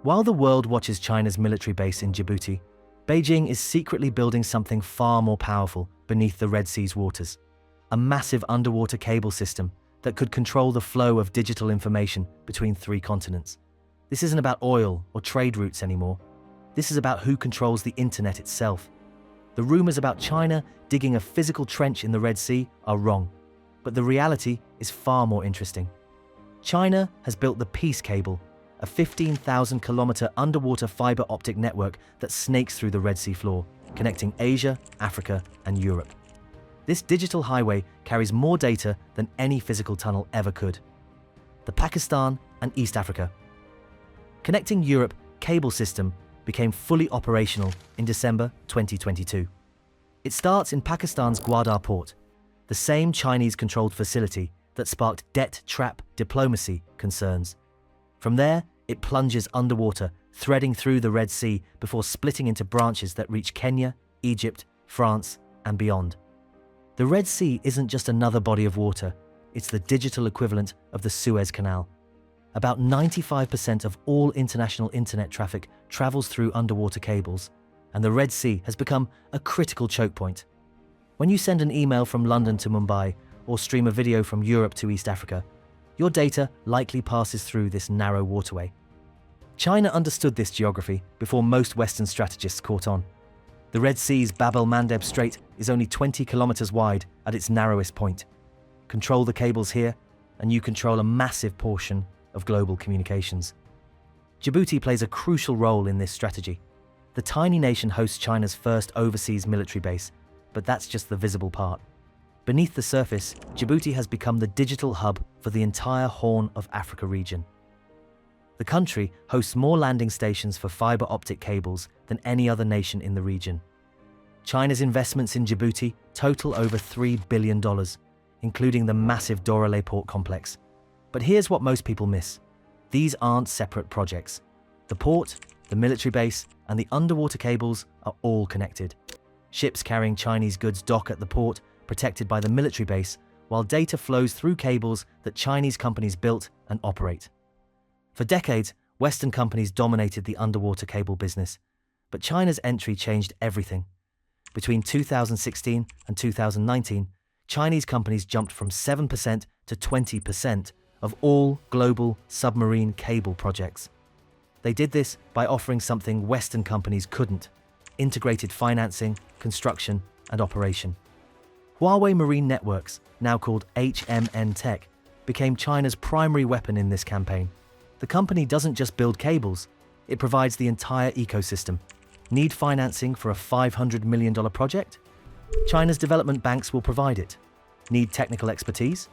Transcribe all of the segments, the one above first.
While the world watches China's military base in Djibouti, Beijing is secretly building something far more powerful beneath the Red Sea's waters. A massive underwater cable system that could control the flow of digital information between 3 continents. This isn't about oil or trade routes anymore. This is about who controls the internet itself. The rumors about China digging a physical trench in the Red Sea are wrong, but the reality is far more interesting. China has built the Peace Cable, a 15,000-kilometer underwater fiber-optic network that snakes through the Red Sea floor, connecting Asia, Africa, and Europe. This digital highway carries more data than any physical tunnel ever could. The Pakistan and East Africa. Connecting Europe cable system became fully operational in December 2022. It starts in Pakistan's Gwadar port, the same Chinese-controlled facility that sparked debt trap diplomacy concerns. From there, it plunges underwater, threading through the Red Sea before splitting into branches that reach Kenya, Egypt, France, and beyond. The Red Sea isn't just another body of water, it's the digital equivalent of the Suez Canal. About 95% of all international internet traffic travels through underwater cables, and the Red Sea has become a critical choke point. When you send an email from London to Mumbai or stream a video from Europe to East Africa, your data likely passes through this narrow waterway. China understood this geography before most Western strategists caught on. The Red Sea's Bab el-Mandeb Strait is only 20 kilometers wide at its narrowest point. Control the cables here, and you control a massive portion of global communications. Djibouti plays a crucial role in this strategy. The tiny nation hosts China's first overseas military base, but that's just the visible part. Beneath the surface, Djibouti has become the digital hub for the entire Horn of Africa region. The country hosts more landing stations for fiber-optic cables than any other nation in the region. China's investments in Djibouti total over $3 billion, including the massive Doraleh port complex. But here's what most people miss. These aren't separate projects. The port, the military base, and the underwater cables are all connected. Ships carrying Chinese goods dock at the port, protected by the military base, while data flows through cables that Chinese companies built and operate. For decades, Western companies dominated the underwater cable business, but China's entry changed everything. Between 2016 and 2019, Chinese companies jumped from 7% to 20% of all global submarine cable projects. They did this by offering something Western companies couldn't: integrated financing, construction, and operation. Huawei Marine Networks, now called HMN Tech, became China's primary weapon in this campaign. The company doesn't just build cables, it provides the entire ecosystem. Need financing for a $500 million project? China's development banks will provide it. Need technical expertise?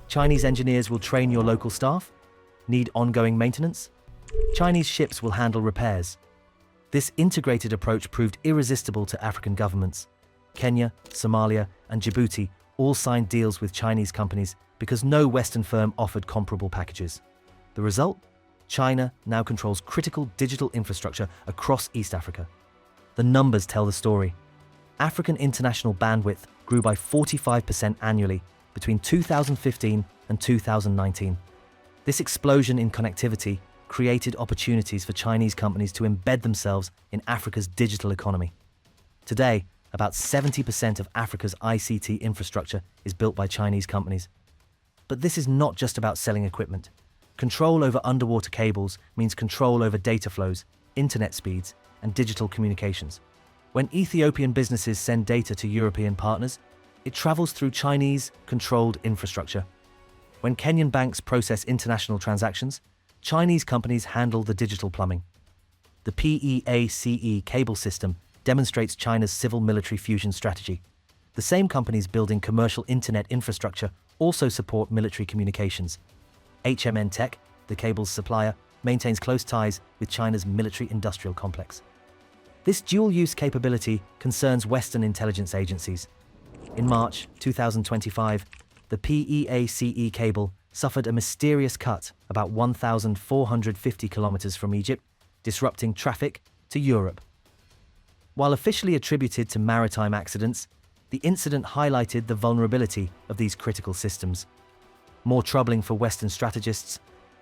Chinese engineers will train your local staff? Need ongoing maintenance? Chinese ships will handle repairs. This integrated approach proved irresistible to African governments. Kenya, Somalia, and Djibouti all signed deals with Chinese companies because no Western firm offered comparable packages. The result? China now controls critical digital infrastructure across East Africa. The numbers tell the story. African international bandwidth grew by 45% annually between 2015 and 2019. This explosion in connectivity created opportunities for Chinese companies to embed themselves in Africa's digital economy. Today, about 70% of Africa's ICT infrastructure is built by Chinese companies. But this is not just about selling equipment. Control over underwater cables means control over data flows, internet speeds, and digital communications. When Ethiopian businesses send data to European partners, it travels through Chinese-controlled infrastructure. When Kenyan banks process international transactions, Chinese companies handle the digital plumbing. The PEACE cable system demonstrates China's civil-military fusion strategy. The same companies building commercial internet infrastructure also support military communications. HMN Tech, the cable's supplier, maintains close ties with China's military-industrial complex. This dual-use capability concerns Western intelligence agencies. In March 2025, the PEACE cable suffered a mysterious cut about 1,450 kilometers from Egypt, disrupting traffic to Europe. While officially attributed to maritime accidents, the incident highlighted the vulnerability of these critical systems. More troubling for Western strategists,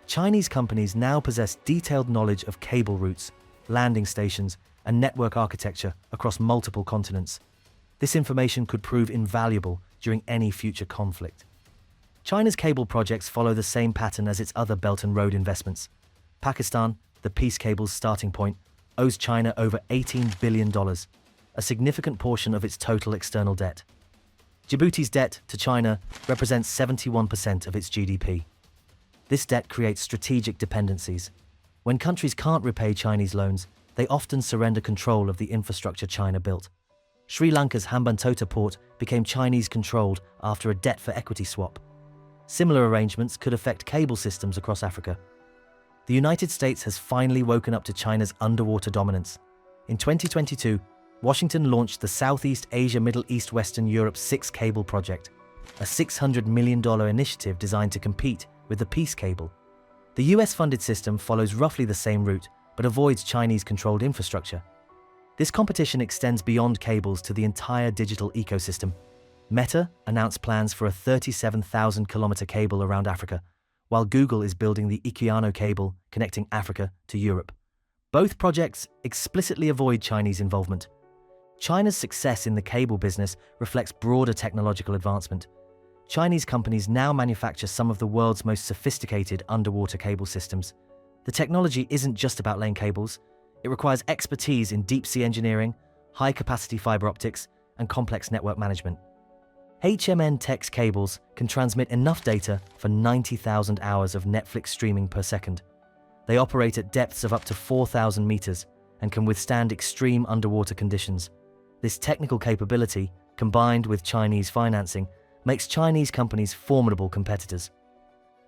Chinese companies now possess detailed knowledge of cable routes, landing stations, and network architecture across multiple continents. This information could prove invaluable during any future conflict. China's cable projects follow the same pattern as its other Belt and Road investments. Pakistan, the peace cable's starting point, owes China over $18 billion, a significant portion of its total external debt. Djibouti's debt to China represents 71% of its GDP. This debt creates strategic dependencies. When countries can't repay Chinese loans, they often surrender control of the infrastructure China built. Sri Lanka's Hambantota port became Chinese-controlled after a debt-for-equity swap. Similar arrangements could affect cable systems across Africa. The United States has finally woken up to China's underwater dominance. In 2022, Washington launched the Southeast Asia Middle East Western Europe 6 Cable Project, a $600 million initiative designed to compete with the Peace Cable. The US-funded system follows roughly the same route, but avoids Chinese-controlled infrastructure. This competition extends beyond cables to the entire digital ecosystem. Meta announced plans for a 37,000-kilometer cable around Africa, while Google is building the Equiano cable connecting Africa to Europe. Both projects explicitly avoid Chinese involvement. China's success in the cable business reflects broader technological advancement. Chinese companies now manufacture some of the world's most sophisticated underwater cable systems. The technology isn't just about laying cables. It requires expertise in deep-sea engineering, high-capacity fiber optics, and complex network management. HMN-TEX cables can transmit enough data for 90,000 hours of Netflix streaming per second. They operate at depths of up to 4,000 meters and can withstand extreme underwater conditions. This technical capability, combined with Chinese financing, makes Chinese companies formidable competitors.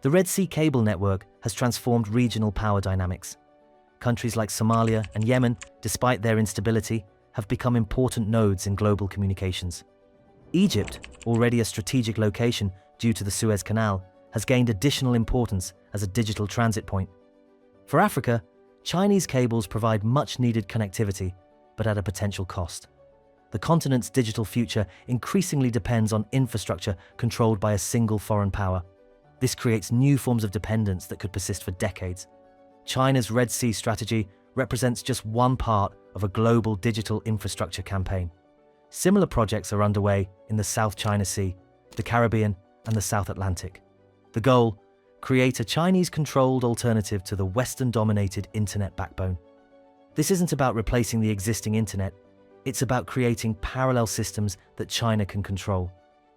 The Red Sea cable network has transformed regional power dynamics. Countries like Somalia and Yemen, despite their instability, have become important nodes in global communications. Egypt, already a strategic location due to the Suez Canal, has gained additional importance as a digital transit point. For Africa, Chinese cables provide much-needed connectivity, but at a potential cost. The continent's digital future increasingly depends on infrastructure controlled by a single foreign power. This creates new forms of dependence that could persist for decades. China's Red Sea strategy represents just one part of a global digital infrastructure campaign. Similar projects are underway in the South China Sea, the Caribbean, and the South Atlantic. The goal: create a Chinese-controlled alternative to the Western-dominated internet backbone. This isn't about replacing the existing internet, it's about creating parallel systems that China can control.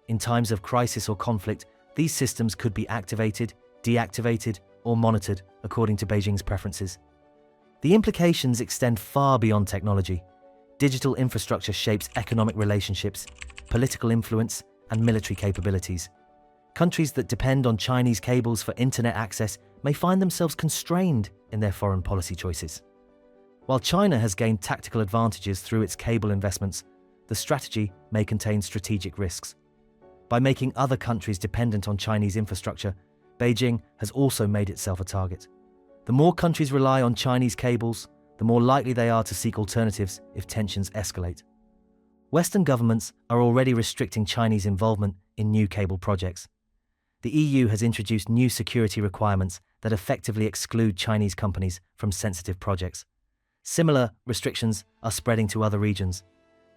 In times of crisis or conflict, these systems could be activated, deactivated, or monitored according to Beijing's preferences. The implications extend far beyond technology. Digital infrastructure shapes economic relationships, political influence, and military capabilities. Countries that depend on Chinese cables for internet access may find themselves constrained in their foreign policy choices. While China has gained tactical advantages through its cable investments, the strategy may contain strategic risks. By making other countries dependent on Chinese infrastructure, Beijing has also made itself a target. The more countries rely on Chinese cables, the more likely they are to seek alternatives if tensions escalate. Western governments are already restricting Chinese involvement in new cable projects. The EU has introduced new security requirements that effectively exclude Chinese companies from sensitive projects. Similar restrictions are spreading to other regions.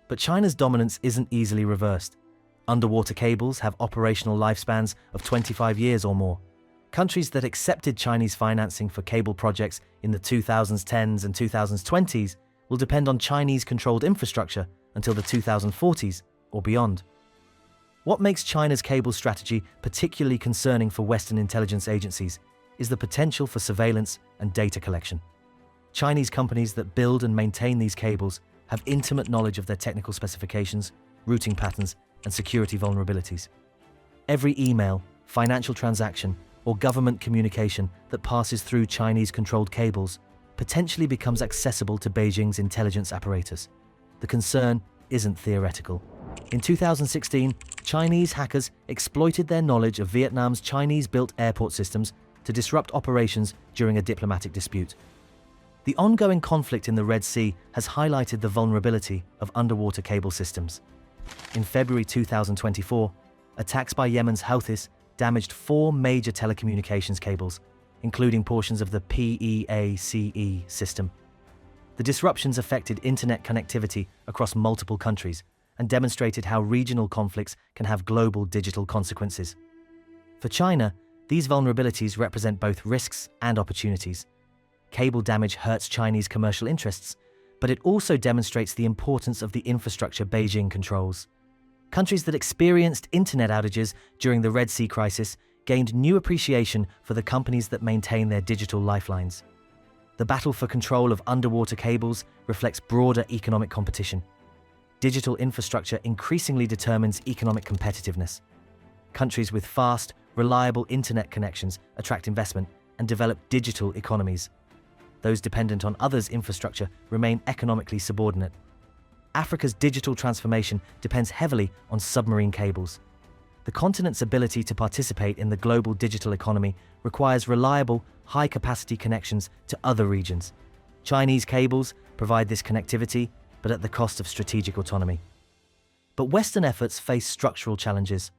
But China's dominance isn't easily reversed. Underwater cables have operational lifespans of 25 years or more. Countries that accepted Chinese financing for cable projects in the 2010s and 2020s will depend on Chinese-controlled infrastructure until the 2040s or beyond. What makes China's cable strategy particularly concerning for Western intelligence agencies is the potential for surveillance and data collection. Chinese companies that build and maintain these cables have intimate knowledge of their technical specifications, routing patterns, and security vulnerabilities. Every email, financial transaction, or government communication that passes through Chinese-controlled cables potentially becomes accessible to Beijing's intelligence apparatus. The concern isn't theoretical. In 2016, Chinese hackers exploited their knowledge of Vietnam's Chinese-built airport systems to disrupt operations during a diplomatic dispute. The ongoing conflict in the Red Sea has highlighted the vulnerability of underwater cable systems. In February 2024, attacks by Yemen's Houthis damaged 4 major telecommunications cables, including portions of the PEACE system. The disruptions affected internet connectivity across multiple countries and demonstrated how regional conflicts can have global digital consequences. For China, these vulnerabilities represent both risks and opportunities. Cable damage hurts Chinese commercial interests, but it also demonstrates the importance of the infrastructure Beijing controls. Countries that experienced internet outages during the Red Sea crisis gained new appreciation for the companies that maintain their digital lifelines. The battle for control of underwater cables reflects broader economic competition. Digital infrastructure increasingly determines economic competitiveness. Countries with fast, reliable internet connections attract investment and develop digital economies. Those dependent on others' infrastructure remain economically subordinate. Africa's digital transformation depends heavily on submarine cables. The continent's ability to participate in the global digital economy requires reliable, high-capacity connections to other regions. Chinese cables provide this connectivity, but at the cost of strategic autonomy. But Western efforts face structural challenges.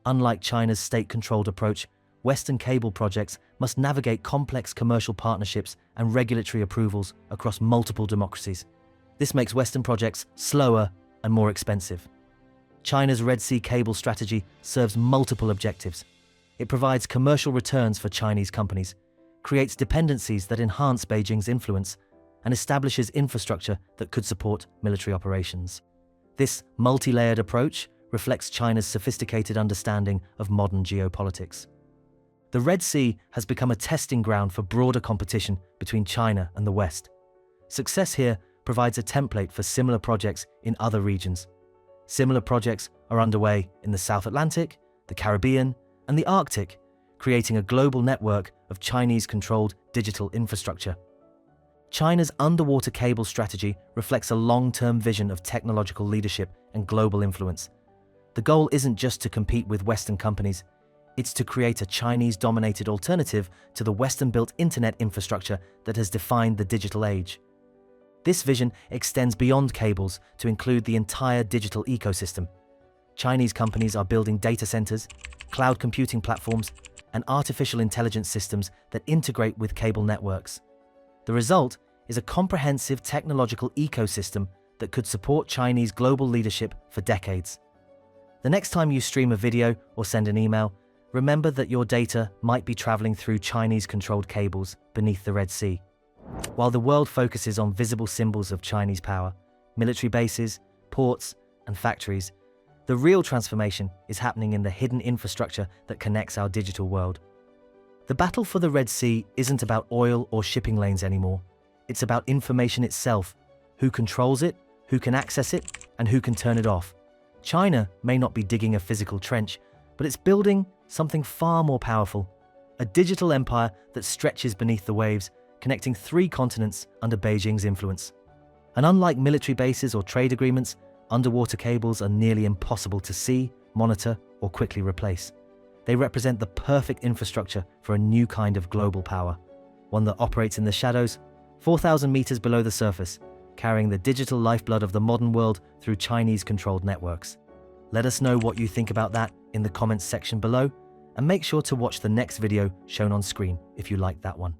Unlike China's state-controlled approach, Western cable projects must navigate complex commercial partnerships and regulatory approvals across multiple democracies. This makes Western projects slower and more expensive. China's Red Sea cable strategy serves multiple objectives. It provides commercial returns for Chinese companies, creates dependencies that enhance Beijing's influence, and establishes infrastructure that could support military operations. This multi-layered approach reflects China's sophisticated understanding of modern geopolitics. The Red Sea has become a testing ground for broader competition between China and the West. Success here provides a template for similar projects in other regions. Similar projects are underway in the South Atlantic, the Caribbean, and the Arctic, creating a global network of Chinese-controlled digital infrastructure. China's underwater cable strategy reflects a long-term vision of technological leadership and global influence. The goal isn't just to compete with Western companies, it's to create a Chinese-dominated alternative to the Western-built internet infrastructure that has defined the digital age. This vision extends beyond cables to include the entire digital ecosystem. Chinese companies are building data centers, cloud computing platforms, and artificial intelligence systems that integrate with cable networks. The result is a comprehensive technological ecosystem that could support Chinese global leadership for decades. The next time you stream a video or send an email, remember that your data might be traveling through Chinese-controlled cables beneath the Red Sea. While the world focuses on visible symbols of Chinese power, military bases, ports, and factories, the real transformation is happening in the hidden infrastructure that connects our digital world. The battle for the Red Sea isn't about oil or shipping lanes anymore. It's about information itself, who controls it, who can access it, and who can turn it off. China may not be digging a physical trench, but it's building something far more powerful, a digital empire that stretches beneath the waves, connecting 3 continents under Beijing's influence. And unlike military bases or trade agreements, underwater cables are nearly impossible to see, monitor, or quickly replace. They represent the perfect infrastructure for a new kind of global power, one that operates in the shadows, 4,000 meters below the surface, carrying the digital lifeblood of the modern world through Chinese-controlled networks. Let us know what you think about that in the comments section below, and make sure to watch the next video shown on screen if you liked that one.